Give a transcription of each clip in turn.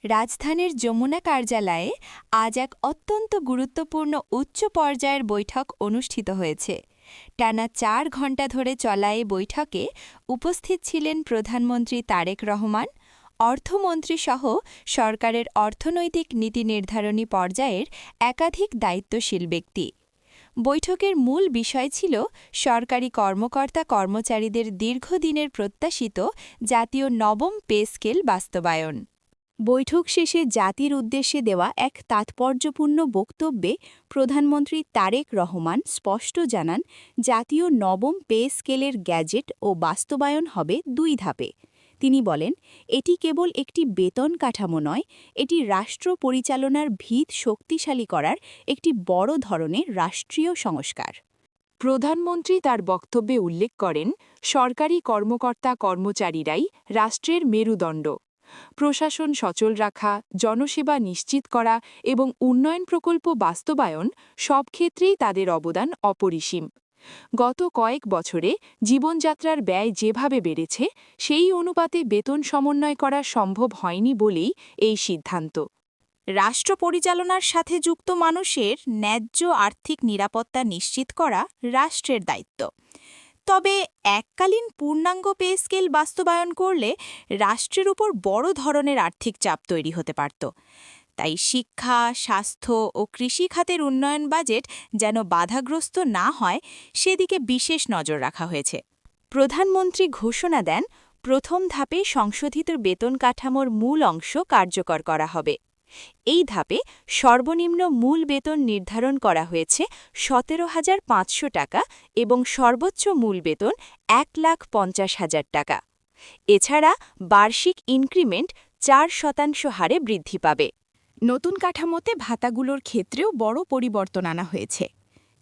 রাজধানীর যমুনা কার্যালয়ে আজ এক অত্যন্ত গুরুত্বপূর্ণ উচ্চ পর্যায়ের বৈঠক অনুষ্ঠিত হয়েছে। টানা ৪ ঘণ্টা ধরে চলা এই বৈঠকে উপস্থিত ছিলেন প্রধানমন্ত্রী তারেক রহমান, অর্থমন্ত্রীসহ সরকারের অর্থনৈতিক নীতি নির্ধারণী পর্যায়ের একাধিক দায়িত্বশীল ব্যক্তি। বৈঠকের মূল বিষয় ছিল সরকারি কর্মকর্তা-কর্মচারীদের দীর্ঘদিনের প্রত্যাশিত জাতীয় নবম পে স্কেল বাস্তবায়ন। বৈঠক শেষে জাতির উদ্দেশ্যে দেওয়া এক তাৎপর্যপূর্ণ বক্তব্যে প্রধানমন্ত্রী তারেক রহমান স্পষ্ট জানান, জাতীয় নবম পে স্কেলের গ্যাজেট ও বাস্তবায়ন হবে ২ ধাপে। তিনি বলেন, এটি কেবল একটি বেতন কাঠামো নয়, এটি রাষ্ট্র পরিচালনার ভিত শক্তিশালী করার একটি বড় ধরনের রাষ্ট্রীয় সংস্কার। প্রধানমন্ত্রী তার বক্তব্যে উল্লেখ করেন, সরকারি কর্মকর্তা-কর্মচারীরাই রাষ্ট্রের মেরুদণ্ড। প্রশাসন সচল রাখা, জনসেবা নিশ্চিত করা এবং উন্নয়ন প্রকল্প বাস্তবায়ন সব ক্ষেত্রেই তাদের অবদান অপরিসীম। গত কয়েক বছরে জীবনযাত্রার ব্যয় যেভাবে বেড়েছে, সেই অনুপাতে বেতন সমন্বয় করা সম্ভব হয়নি বলেই এই সিদ্ধান্ত। রাষ্ট্র পরিচালনার সাথে যুক্ত মানুষের ন্যায্য আর্থিক নিরাপত্তা নিশ্চিত করা রাষ্ট্রের দায়িত্ব। তবে এককালীন পূর্ণাঙ্গ পে স্কেল বাস্তবায়ন করলে রাষ্ট্রের উপর বড় ধরনের আর্থিক চাপ তৈরি হতে পারত। তাই শিক্ষা, স্বাস্থ্য ও কৃষি খাতের উন্নয়ন বাজেট যেন বাধাগ্রস্ত না হয়, সেদিকে বিশেষ নজর রাখা হয়েছে। প্রধানমন্ত্রী ঘোষণা দেন, প্রথম ধাপে সংশোধিত বেতন কাঠামোর মূল অংশ কার্যকর করা হবে। এই ধাপে সর্বনিম্ন মূল বেতন নির্ধারণ করা হয়েছে ১৭,৫০০ টাকা এবং সর্বোচ্চ মূল বেতন ১,৫০,০০০ টাকা। এছাড়া বার্ষিক ইনক্রিমেন্ট ৪% হারে বৃদ্ধি পাবে। নতুন কাঠামোতে ভাতাগুলোর ক্ষেত্রেও বড় পরিবর্তন আনা হয়েছে।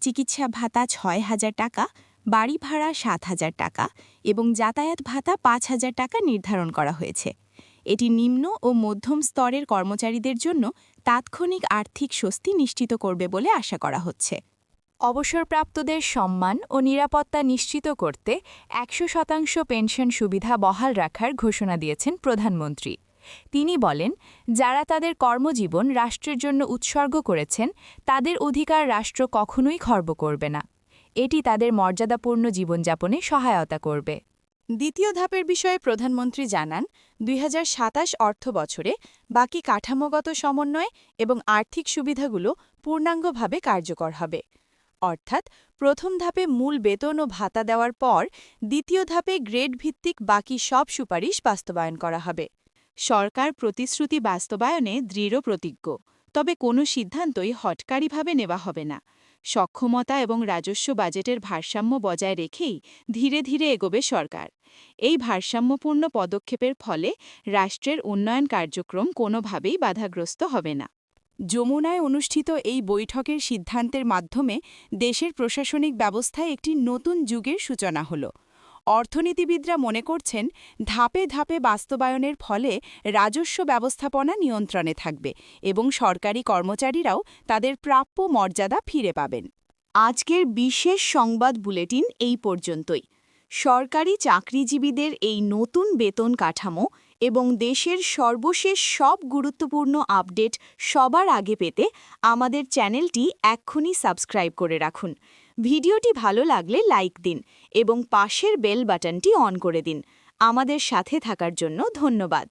চিকিৎসা ভাতা ৬,০০০ টাকা, বাড়ি ভাড়া ৭,০০০ টাকা এবং যাতায়াত ভাতা ৫,০০০ টাকা নির্ধারণ করা হয়েছে। এটি নিম্ন ও মধ্যম স্তরের কর্মচারীদের জন্য তাৎক্ষণিক আর্থিক স্বস্তি নিশ্চিত করবে বলে আশা করা হচ্ছে। অবসরপ্রাপ্তদের সম্মান ও নিরাপত্তা নিশ্চিত করতে ১০০% পেনশন সুবিধা বহাল রাখার ঘোষণা দিয়েছেন প্রধানমন্ত্রী। তিনি বলেন, যারা তাদের কর্মজীবন রাষ্ট্রের জন্য উৎসর্গ করেছেন, তাদের অধিকার রাষ্ট্র কখনোই খর্ব করবে না। এটি তাদের মর্যাদাপূর্ণ জীবনযাপনে সহায়তা করবে। দ্বিতীয় ধাপের বিষয়ে প্রধানমন্ত্রী জানান, ২০২৭ অর্থবছরে বাকি কাঠামোগত সমন্বয় এবং আর্থিক সুবিধাগুলো পূর্ণাঙ্গভাবে কার্যকর হবে। অর্থাৎ প্রথম ধাপে মূল বেতন ও ভাতা দেওয়ার পর দ্বিতীয় ধাপে গ্রেড ভিত্তিক বাকি সব সুপারিশ বাস্তবায়ন করা হবে। সরকার প্রতিশ্রুতি বাস্তবায়নে দৃঢ় প্রতিজ্ঞ, তবে কোনো সিদ্ধান্তই হঠকারীভাবে নেওয়া হবে না। সক্ষমতা এবং রাজস্ব বাজেটের ভারসাম্য বজায় রেখেই ধীরে ধীরে এগোবে সরকার। এই ভারসাম্যপূর্ণ পদক্ষেপের ফলে রাষ্ট্রের উন্নয়ন কার্যক্রম কোনোভাবেই বাধাগ্রস্ত হবে না। যমুনায় অনুষ্ঠিত এই বৈঠকের সিদ্ধান্তের মাধ্যমে দেশের প্রশাসনিক ব্যবস্থায় একটি নতুন যুগের সূচনা হল। অর্থনীতিবিদরা মনে করছেন, ধাপে ধাপে বাস্তবায়নের ফলে রাজস্ব ব্যবস্থাপনা নিয়ন্ত্রণে থাকবে এবং সরকারি কর্মচারীরাও তাদের প্রাপ্য মর্যাদা ফিরে পাবেন। আজকের বিশেষ সংবাদ বুলেটিন এই পর্যন্তই। সরকারি চাকরিজীবীদের এই নতুন বেতন কাঠামো এবং দেশের সর্বশেষ সব গুরুত্বপূর্ণ আপডেট সবার আগে পেতে আমাদের চ্যানেলটি এক্ষুনি সাবস্ক্রাইব করে রাখুন। ভিডিওটি ভালো লাগলে লাইক দিন এবং পাশের বেল বাটনটি অন করে দিন। আমাদের সাথে থাকার জন্য ধন্যবাদ।